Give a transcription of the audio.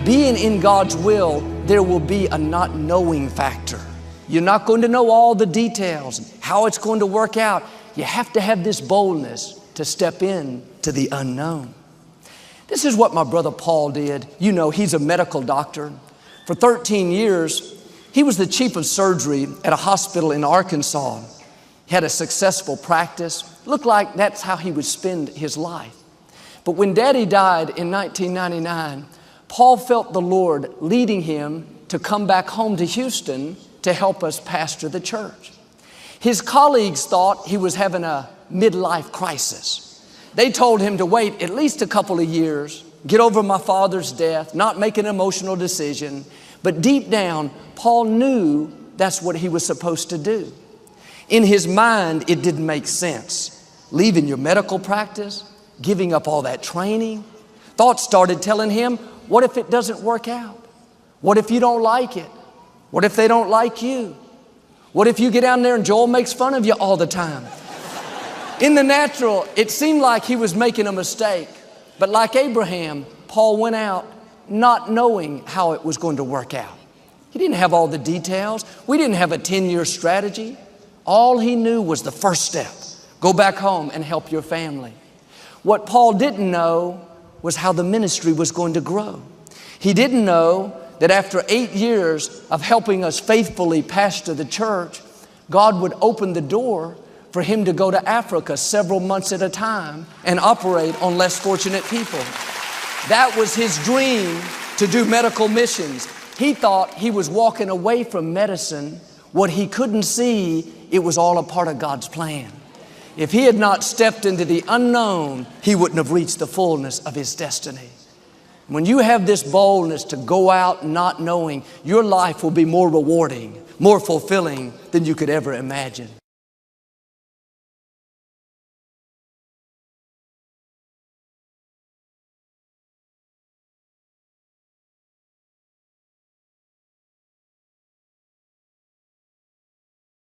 being in God's will, there will be a not knowing factor. You're not going to know all the details, how it's going to work out. You have to have this boldness to step in to the unknown. This is what my brother Paul did. You know, he's a medical doctor. For 13 years, he was the chief of surgery at a hospital in Arkansas. He had a successful practice. Looked like that's how he would spend his life. But when Daddy died in 1999, Paul felt the Lord leading him to come back home to Houston to help us pastor the church. His colleagues thought he was having a midlife crisis. They told him to wait at least a couple of years, get over my father's death, not make an emotional decision. But deep down, Paul knew that's what he was supposed to do. In his mind, it didn't make sense. Leaving your medical practice, giving up all that training. Thoughts started telling him, what if it doesn't work out? What if you don't like it? What if they don't like you? What if you get down there and Joel makes fun of you all the time? In the natural, it seemed like he was making a mistake. But like Abraham, Paul went out not knowing how it was going to work out. He didn't have all the details. We didn't have a 10-year strategy. All he knew was the first step. Go back home and help your family. What Paul didn't know was how the ministry was going to grow. He didn't know that after 8 years of helping us faithfully pastor the church, God would open the door for him to go to Africa several months at a time and operate on less fortunate people. That was his dream, to do medical missions. He thought he was walking away from medicine. What he couldn't see, it was all a part of God's plan. If he had not stepped into the unknown, he wouldn't have reached the fullness of his destiny. When you have this boldness to go out not knowing, your life will be more rewarding, more fulfilling than you could ever imagine.